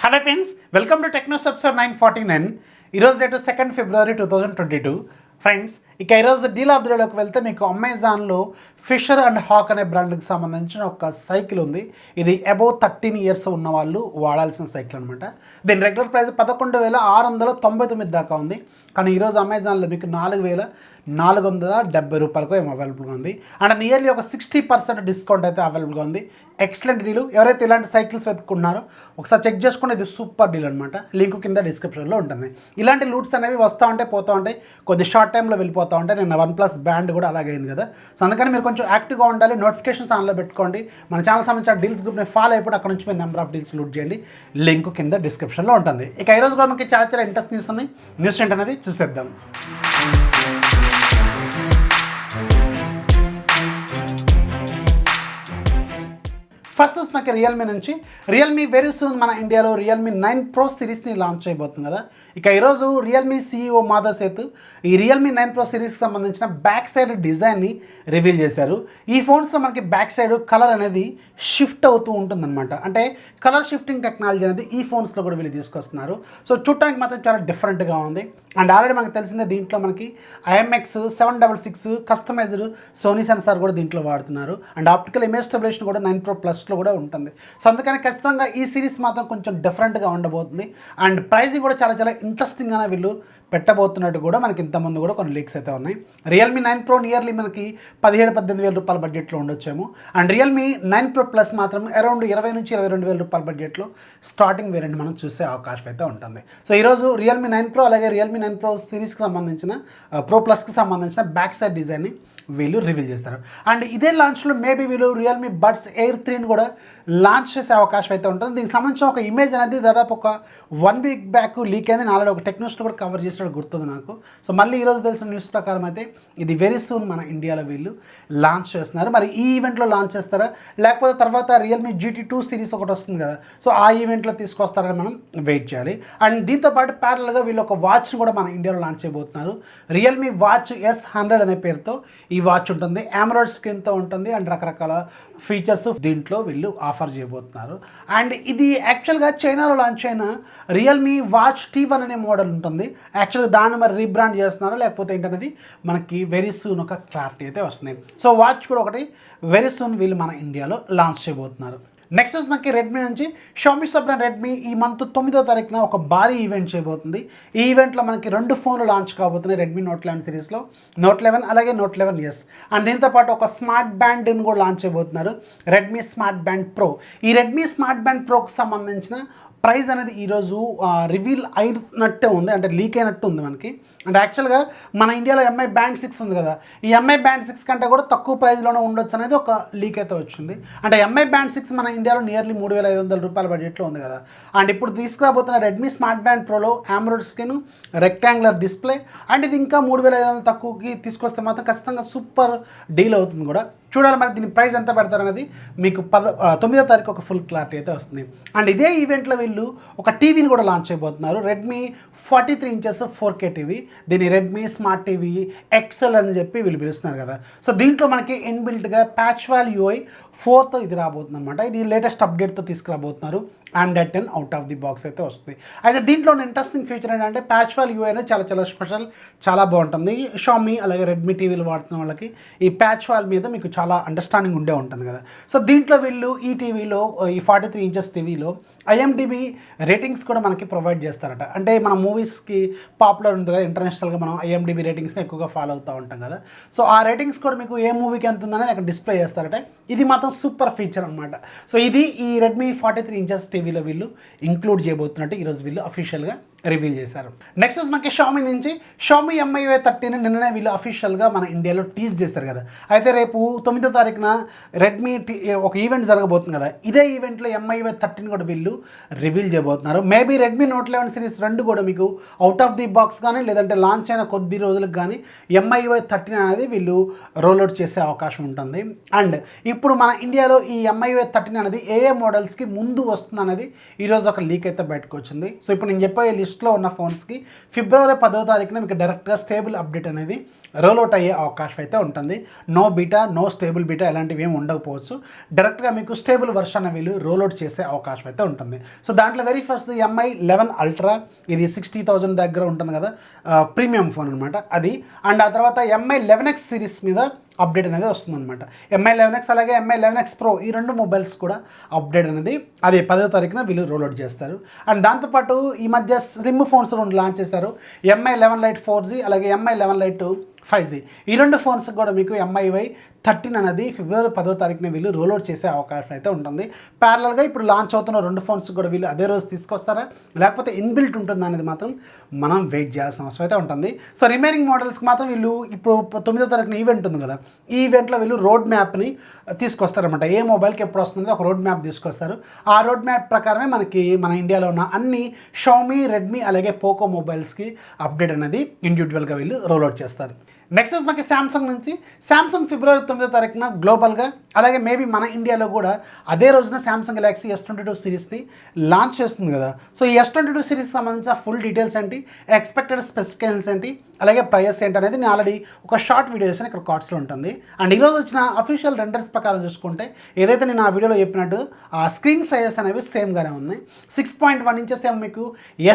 Hello friends, welcome to Technos episode 949. ఈరోజు date 2 ఫిబ్రవరి 2022. Friends, ఇక ఈరోజు డీల్ ఆఫ్ ది డేలోకి వెళ్తే మీకు అమెజాన్లో ఫిషర్ అండ్ హాక్ అనే బ్రాండ్కి సంబంధించిన ఒక సైకిల్ ఉంది. ఇది అబౌవ్ 13 ఇయర్స్ ఉన్న వాళ్ళు వాడాల్సిన సైకిల్ అనమాట. దీని రెగ్యులర్ ప్రైస్ 11,699 దాకా ఉంది. కానీ ఈరోజు అమెజాన్లో మీకు 4,470 రూపాయలకు ఏమో అవైలబుల్గా ఉంది. అండ్ నియర్లీ ఒక 60% డిస్కౌంట్ అయితే అవైలబుల్గా ఉంది. Excellent deal. ఎవరైతే ఇలాంటి సైకిల్స్ వెతుక్కున్నారో ఒకసారి చెక్ చేసుకుంటే ఇది సూపర్ డీల్ అనమాట. లింక్ కింద డిస్క్రిప్షన్లో ఉంటుంది. ఇలాంటి లూట్స్ అనేవి వస్తూ ఉంటాయి, పోతూ ఉంటాయి, కొద్ది షార్ట్ టైంలో వెళ్ళిపోతూ ఉంటాయి. నేను OnePlus బ్యాండ్ కూడా అలాగే అయింది కదా. సో అందుకని మీరు కొంచెం యాక్టివ్గా ఉండాలి. నోటిఫికేషన్స్ ఆన్లో పెట్టుకోండి. మన ఛానల్ సంబంధించిన డీల్స్ గ్రూప్ని ఫాలో అయిపోయి అక్కడ నుంచి మీరు నెంబర్ ఆఫ్ డీల్స్ లూట్ చేయండి. లింక్ కింద డిస్క్రిప్షన్లో ఉంటుంది. ఇక ఈరోజు కూడా మనకి చాలా ఇంట్రెస్ట్ న్యూస్ ఉంది. న్యూస్ ఏంటనేది చూసేద్దాం. ఫస్ట్ మనకి రియల్మీ నుంచి. రియల్మీ వెరీ సూన్ మన ఇండియాలో రియల్మీ 9 Pro సిరీస్ని లాంచ్ చేయబోతుంది కదా. ఇక ఈరోజు రియల్మీ CEO మాధవ్ సేత్ ఈ రియల్మీ 9 Pro సిరీస్కి సంబంధించిన బ్యాక్ సైడ్ డిజైన్ని రివీల్ చేశారు. ఈ ఫోన్స్లో మనకి బ్యాక్ సైడ్ కలర్ అనేది షిఫ్ట్ అవుతూ ఉంటుందన్నమాట. అంటే కలర్ షిఫ్టింగ్ టెక్నాలజీ అనేది ఈ ఫోన్స్లో కూడా వీళ్ళు తీసుకొస్తున్నారు. సో చూడటానికి మాత్రం చాలా డిఫరెంట్గా ఉంది. అండ్ ఆల్రెడీ మనకు తెలిసిందే దీంట్లో మనకి IMX 766 కస్టమైజ్డ్ సోనీ సెన్సార్ కూడా దీంట్లో వాడుతున్నారు. అండ్ ఆప్టికల్ ఇమేజ్ స్టెబిలైజేషన్ కూడా 9 Pro Plusలో కూడా ఉంటుంది. సో అందుకని ఖచ్చితంగా ఈ సిరీస్ మాత్రం కొంచెం డిఫరెంట్గా ఉండబోతుంది. అండ్ ప్రైసింగ్ కూడా చాలా ఇంట్రెస్టింగ్గానే వీళ్ళు పెట్టబోతున్నట్టు కూడా మనకి ఇంతకుముందు కూడా కొన్ని లీక్స్ అయితే ఉన్నాయి. రియల్మీ 9 Pro నియర్లీ మనకి 17-18 వేల రూపాయల బడ్జెట్లో ఉండొచ్చేమో. అండ్ రియల్మీ 9 Pro Plus మాత్రం అరౌండ్ 20 నుంచి 22 వేల రూపాయల బడ్జెట్లో స్టార్టింగ్ వేరియంట్ మనం చూసే అవకాశం అయితే ఉంటుంది. సో ఈరోజు రియల్మీ 9 Pro అలాగే రియల్మీ 9 Pro సిరీస్కి సంబంధించిన Pro Plusకి సంబంధించిన బ్యాక్ సైడ్ డిజైన్ని వీళ్ళు రివీల్ చేస్తారు. అండ్ ఇదే లాంచ్లో మేబీ వీళ్ళు రియల్మీ బడ్స్ ఎయిర్ 3ని కూడా లాంచ్ చేసే అవకాశం అయితే ఉంటుంది. దీనికి సంబంధించిన ఒక ఇమేజ్ అనేది దాదాపు ఒక 1 వీక్ బ్యాక్ లీక్ అయింది. నాలుగు ఒక టెక్న్యూస్లో కూడా కవర్ చేసినట్టు గుర్తుంది నాకు. సో మళ్ళీ ఈరోజు తెలిసిన న్యూస్ ప్రకారం అయితే ఇది వెరీ సూన్ మన ఇండియాలో వీళ్ళు లాంచ్ చేస్తున్నారు. మరి ఈ ఈవెంట్లో లాంచ్ చేస్తారా, లేకపోతే తర్వాత రియల్మీ GT2 సిరీస్ ఒకటి వస్తుంది కదా, సో ఆ ఈవెంట్లో తీసుకొస్తారని మనం వెయిట్ చేయాలి. అండ్ దీంతోపాటు ప్యారల్గా వీళ్ళు ఒక వాచ్ని కూడా మన ఇండియాలో లాంచ్ చేయబోతున్నారు. రియల్మీ వాచ్ S100 అనే పేరుతో ఈ వాచ్ ఉంటుంది. AMOLED స్క్రీన్తో ఉంటుంది. అండ్ రకరకాల ఫీచర్స్ దీంట్లో వీళ్ళు ఆఫర్ చేయబోతున్నారు. అండ్ ఇది యాక్చువల్గా చైనాలో లాంచ్ అయిన రియల్మీ వాచ్ T1 అనే మోడల్ ఉంటుంది. యాక్చువల్గా దాన్ని మరి రీబ్రాండ్ చేస్తున్నారో లేకపోతే ఏంటనేది మనకి వెరీ సూన్ ఒక క్లారిటీ అయితే వస్తుంది. సో వాచ్ కూడా ఒకటి వెరీ సూన్ వీళ్ళు మన ఇండియాలో లాంచ్ చేయబోతున్నారు. నెక్స్ట్ మనకి రెడ్మీ నుంచి షామీ సబ్బ్రాండ్ రెడ్మీ ఈ మంత్ 9వ తారీఖున ఒక భారీ ఈవెంట్ చేయబోతుంది. ఈ ఈవెంట్లో మనకి 2 ఫోన్లు లాంచ్ కాబోతున్నాయి రెడ్మీ Note 11 సిరీస్లో, Note 11 అలాగే Note 11S. అండ్ దీంతోపాటు ఒక స్మార్ట్ బ్యాండ్ని కూడా లాంచ్ చేయబోతున్నారు, రెడ్మీ స్మార్ట్ బ్యాండ్ ప్రో. ఈ రెడ్మీ స్మార్ట్ బ్యాండ్ ప్రోకి సంబంధించిన ప్రైస్ అనేది ఈరోజు రివీల్ అయినట్టే ఉంది, అంటే లీక్ అయినట్టు ఉంది మనకి. అంటే యాక్చువల్గా మన ఇండియాలో MI Band 6 ఉంది కదా, ఈ MI Band 6 కంటే కూడా తక్కువ ప్రైస్లోనే ఉండొచ్చు అనేది ఒక లీక్ అయితే వచ్చింది. అంటే MI Band 6 మన ఇండియాలో నియర్లీ 3,500 రూపాయల బడ్జెట్లో ఉంది కదా. అండ్ ఇప్పుడు తీసుకురాబోతున్న రెడ్మీ స్మార్ట్ బ్యాండ్ ప్రోలో AMOLED screen, rectangular display, and ఇది ఇంకా 3,500 తక్కువకి తీసుకొస్తే మాత్రం ఖచ్చితంగా సూపర్ డీల్ అవుతుంది కూడా. చూడాలి మరి దీని ప్రైస్ ఎంత పెడతారు అనేది మీకు 9వ తారీఖు ఒక ఫుల్ క్లారిటీ అయితే వస్తుంది. అండ్ ఇదే ఈవెంట్లో వీళ్ళు ఒక టీవీని కూడా లాంచ్ చేయబోతున్నారు, రెడ్మీ 43 ఇంచెస్ 4K టీవీ. దీన్ని రెడ్మీ స్మార్ట్ టీవీ XL అని చెప్పి వీళ్ళు పిలుస్తున్నారు కదా. సో దీంట్లో మనకి ఇన్బిల్ట్గా ప్యాచ్వాల్ UI 4తో ఇది రాబోతుంది అనమాట. ఇది లేటెస్ట్ అప్డేట్తో తీసుకురాబోతున్నారు. Android 10 out of the box అయితే వస్తుంది. అయితే దీంట్లో ఇంట్రెస్టింగ్ ఫీచర్ ఏంటంటే ప్యాచ్వాల్ UI అనేది చాలా స్పెషల్, చాలా బాగుంటుంది. షామీ అలాగే రెడ్మీ టీవీలు వాడుతున్న వాళ్ళకి ఈ ప్యాచ్వాల్ మీద మీకు చాలా అండర్స్టాండింగ్ ఉండే ఉంటుంది కదా. సో దీంట్లో వీళ్ళు ఈ టీవీలో, ఈ 43 ఇంచెస్ టీవీలో IMDb రేటింగ్స్ కూడా మనకి ప్రొవైడ్ చేస్తారట. అంటే మన మూవీస్కి పాపులర్ ఉంది కదా ఇంటర్నేషనల్గా, మనం IMDb రేటింగ్స్ని ఎక్కువగా ఫాలో అవుతూ ఉంటాం కదా. సో ఆ రేటింగ్స్ కూడా మీకు ఏ మూవీకి ఎంత ఉందనేది అక్కడ డిస్ప్లే చేస్తారట. ఇది మాత్రం సూపర్ ఫీచర్ అనమాట. సో ఇది ఈ రెడ్మీ 43 ఇంచెస్ టీవీలో వీళ్ళు ఇంక్లూడ్ చేయబోతున్నట్టు ఈరోజు వీళ్ళు అఫీషియల్గా రివీల్ చేశారు. నెక్స్ట్ మనకి షామీ నుంచి షామీ MIUI 13 నిన్ననే వీళ్ళు అఫీషియల్గా మన ఇండియాలో టీజ్ చేస్తారు కదా. అయితే రేపు 9వ తారీఖున రెడ్మీ ఒక ఈవెంట్ జరగబోతుంది కదా. ఇదే ఈవెంట్లో MIUI 13 కూడా వీళ్ళు రివీల్ చేయబోతున్నారు. మేబీ రెడ్మీ Note 11 సిరీస్ 2 కూడా మీకు అవుట్ ఆఫ్ ది బాక్స్ కానీ లేదంటే లాంచ్ అయిన కొద్ది రోజులకు కానీ MIUI 13 అనేది వీళ్ళు రోల్అవుట్ చేసే అవకాశం ఉంటుంది. అండ్ ఇప్పుడు మన ఇండియాలో ఈ MIUI 13 అనేది ఏ మోడల్స్కి ముందు వస్తుంది అనేది ఈరోజు ఒక లీక్ అయితే బయటకు వచ్చింది. సో ఇప్పుడు నేను చెప్పే లిస్ట్లో ఉన్న ఫోన్స్కి ఫిబ్రవరి 10వ తారీఖున మీకు డైరెక్ట్గా స్టేబుల్ అప్డేట్ అనేది రోల్అవుట్ అయ్యే అవకాశం అయితే ఉంటుంది. No beta, no stable beta ఎలాంటివి ఏమి ఉండకపోవచ్చు. డైరెక్ట్గా మీకు స్టేబుల్ వర్షన్ వీళ్ళు రోల్అవుట్ చేసే అవకాశం అయితే ఉంటుంది. సో దాంట్లో వెరీ ఫస్ట్ MI11 అల్ట్రా, ఇది 60,000 దగ్గర ఉంటుంది కదా, ప్రీమియం ఫోన్ అనమాట అది. అండ్ ఆ తర్వాత MI11X సిరీస్ మీద అప్డేట్ అనేది వస్తుందన్నమాట. MI11X అలాగే MI11X Pro ఈ రెండు మొబైల్స్ కూడా అప్డేట్ అనేది అది 10వ తారీఖున వీళ్ళు రోల్అవుట్ చేస్తారు. అండ్ దాంతోపాటు ఈ మధ్య స్లిమ్ ఫోన్స్ రెండు లాంచ్ చేశారు. MI11 Lite 4G అలాగే MI11 Lite 5G. ఈ రెండు ఫోన్స్ కూడా మీకు MIUI 13 అనేది ఫిబ్రవరి 10వ తారీఖున వీళ్ళు రోల్అవుట్ చేసే అవకాశం అయితే ఉంటుంది. ప్యారలల్గా ఇప్పుడు లాంచ్ అవుతున్న రెండు ఫోన్స్ కూడా వీళ్ళు అదే రోజు తీసుకొస్తారా లేకపోతే ఇన్బిల్ట్ ఉంటుందా అనేది మాత్రం మనం వెయిట్ చేయాల్సిన అవసరం అయితే ఉంటుంది. సో రిమైనింగ్ మోడల్స్కి మాత్రం వీళ్ళు ఇప్పుడు 9వ తారీఖున ఈవెంట్ ఉంది కదా, ఈ ఈవెంట్లో వీళ్ళు రోడ్ మ్యాప్ని తీసుకొస్తారన్నమాట. ఏ మొబైల్కి ఎప్పుడు వస్తుందో ఒక రోడ్ మ్యాప్ తీసుకొస్తారు. ఆ రోడ్ మ్యాప్ ప్రకారమే మనకి మన ఇండియాలో ఉన్న అన్ని షామీ, రెడ్మీ అలాగే పోకో మొబైల్స్కి అప్డేట్ అనేది ఇండివిజువల్గా వీళ్ళు రోల్అవుట్ చేస్తారు. నెక్స్ట్ మనకి శాంసంగ్ నుంచి శాంసంగ్ ఫిబ్రవరి 9వ తారీఖున గ్లోబల్గా అలాగే మేబీ మన ఇండియాలో కూడా అదే రోజున శాంసంగ్ గెలాక్సీ S22 సిరీస్ని లాంచ్ చేస్తుంది కదా. సో ఈ S22 సిరీస్ సంబంధించిన ఫుల్ డీటెయిల్స్ ఏంటి, ఎక్స్పెక్టెడ్ స్పెసిఫికేషన్స్ ఏంటి, అలాగే ప్రైస్ ఏంటి అనేది నేను ఆల్రెడీ ఒక షార్ట్ వీడియోస్ ఇక్కడ కార్డ్స్లో ఉంటుంది. అండ్ ఈరోజు వచ్చిన అఫీషియల్ రెండర్స్ ప్రకారం చూసుకుంటే ఏదైతే నేను ఆ వీడియోలో చెప్పినట్టు ఆ స్క్రీన్ సైజెస్ అనేవి సేమ్గానే ఉన్నాయి. 6.1 ఇంచెస్ ఏమో మీకు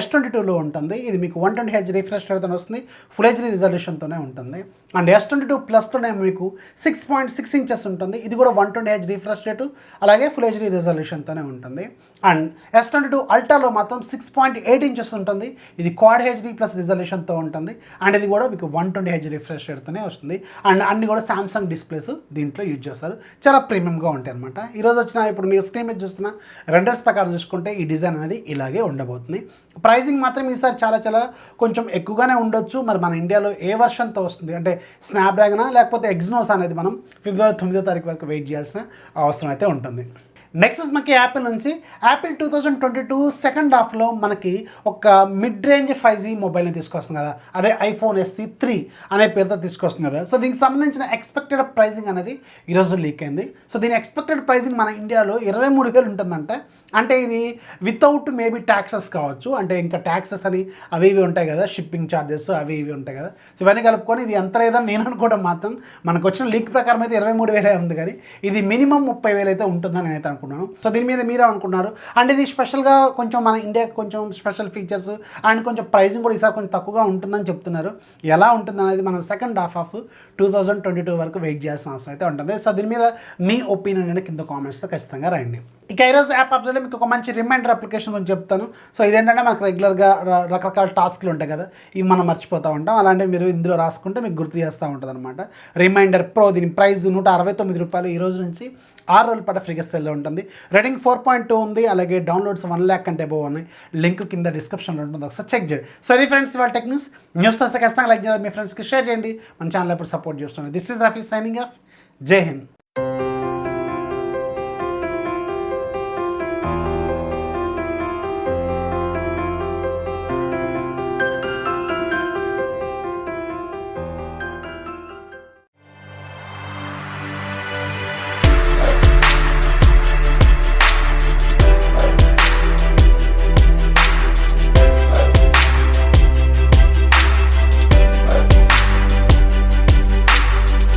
S22లో ఉంటుంది. ఇది మీకు 120Hz రిఫ్రెష్ రేట్తో వస్తుంది, ఫుల్ హెచ్డీ రిజల్యూషన్తోనే ఉంటుంది. అండ్ S22 ప్లస్లోనే మీకు 6.6 ఇంచెస్ ఉంటుంది. ఇది కూడా 120Hz రిఫ్రెష్ రేటు అలాగే ఫుల్ హెచ్డీ రిజల్యూషన్తోనే ఉంటుంది. అండ్ S22 అల్ట్రాలో మాత్రం 6.8 ఇంచెస్ ఉంటుంది. ఇది క్వాడ్ హెచ్డీ ప్లస్ రిజల్యూషన్తో ఉంటుంది. అండ్ ఇది కూడా మీకు 120Hz రిఫ్రెష్ రేట్తోనే వస్తుంది. అండ్ అన్ని కూడా సామ్సంగ్ డిస్ప్లేస్ దీంట్లో యూజ్ చేస్తారు. చాలా ప్రీమియంగా ఉంటాయి అనమాట. ఈరోజు వచ్చిన ఇప్పుడు మీరు స్క్రీన్ మీద చూస్తున్న రెండర్స్ ప్రకారం చూసుకుంటే ఈ డిజైన్ అనేది ఇలాగే ఉండబోతుంది. ప్రైజింగ్ మాత్రం ఈసారి చాలా చాలా కొంచెం ఎక్కువగానే ఉండొచ్చు. మరి మన ఇండియాలో ఏ వర్షన్తో వస్తుంది అంటే స్నాప్డ్రాగనా లేకపోతే ఎగ్జినోస్ అనేది మనం ఫిబ్రవరి 9వ తారీఖు వరకు వెయిట్ చేయాల్సిన అవసరం అయితే ఉంటుంది. నెక్స్ట్ మనకి యాపిల్ నుంచి యాపిల్ 2022 సెకండ్ హాఫ్లో మనకి ఒక మిడ్ రేంజ్ 5G మొబైల్ని తీసుకొస్తుంది కదా, అదే iPhone SE 3 అనే పేరుతో తీసుకొస్తుంది కదా. సో దీనికి సంబంధించిన ఎక్స్పెక్టెడ్ ప్రైజింగ్ అనేది ఈరోజు లీక్ అయింది. సో దీని ఎక్స్పెక్టెడ్ ప్రైజింగ్ మన ఇండియాలో 23,000 ఉంటుందంట. అంటే ఇది వితౌట్ మేబీ ట్యాక్సెస్ కావచ్చు, అంటే ఇంకా ట్యాక్సెస్ అని అవి ఇవి ఉంటాయి కదా, షిప్పింగ్ ఛార్జెస్ అవి ఇవి ఉంటాయి కదా. సో ఇవన్నీ కలుపుకొని ఇది ఎంత లేదని నేను అనుకోవడం మాత్రం మనకు వచ్చిన లీక్ ప్రకారం అయితే 23,000 ఉంది, కానీ ఇది మినిమం 30,000 అయితే ఉంటుందని నేనైతే అనుకున్నాను. సో దీని మీద మీరే అనుకున్నారు. అండ్ ఇది స్పెషల్గా కొంచెం మన ఇండియాకి కొంచెం స్పెషల్ ఫీచర్స్ అండ్ కొంచెం ప్రైజింగ్ కూడా ఈసారి కొంచెం తక్కువగా ఉంటుందని చెప్తున్నారు. ఎలా ఉంటుంది అనేది మనం సెకండ్ హాఫ్ ఆఫ్ 2022 వరకు వెయిట్ చేయాల్సిన అవసరం అయితే ఉంటుంది. సో దీని మీద మీ ఒపీనియన్ అనేది కింద కామెంట్స్లో ఖచ్చితంగా రాయండి. ఇక ఈరోజు యాప్ అప్డేట్లో మీకు ఒక మంచి రిమైండర్ అప్లికేషన్ గురించి చెప్తాను. సో ఇదేంటంటే మనకు రెగ్యులర్గా రకరకాల టాస్క్లు ఉంటాయి కదా, ఇవి మనం మర్చిపోతూ ఉంటాం. అలాంటివి మీరు ఇందులో రాసుకుంటే మీకు గుర్తు చేస్తూ ఉంటుంది అనమాట. రిమైండర్ ప్రో, దీని ప్రైస్ ₹169 ఈ రోజు నుంచి 6 రోజుల పాటు ఫ్రీగా సెల్లో ఉంటుంది. రేటింగ్ 4.2 ఉంది, అలాగే డౌన్లోడ్స్ 1 lakh కంటే అబోవ్ ఉన్నాయి. లింక్ కింద డిస్క్రిప్షన్లో ఉంటుంది, ఒకసారి చెక్ చేయండి. సో అది ఫ్రెండ్స్ ఇవాళ టెక్ న్యూస్ వస్తే ఖచ్చితంగా లైక్ చేయాలి, మీ ఫ్రెండ్స్కి షేర్ చేయండి. మన ఛానల్ ఎప్పుడు సపోర్ట్ చేస్తున్నాను. This is Rafi signing off. జై హింద్.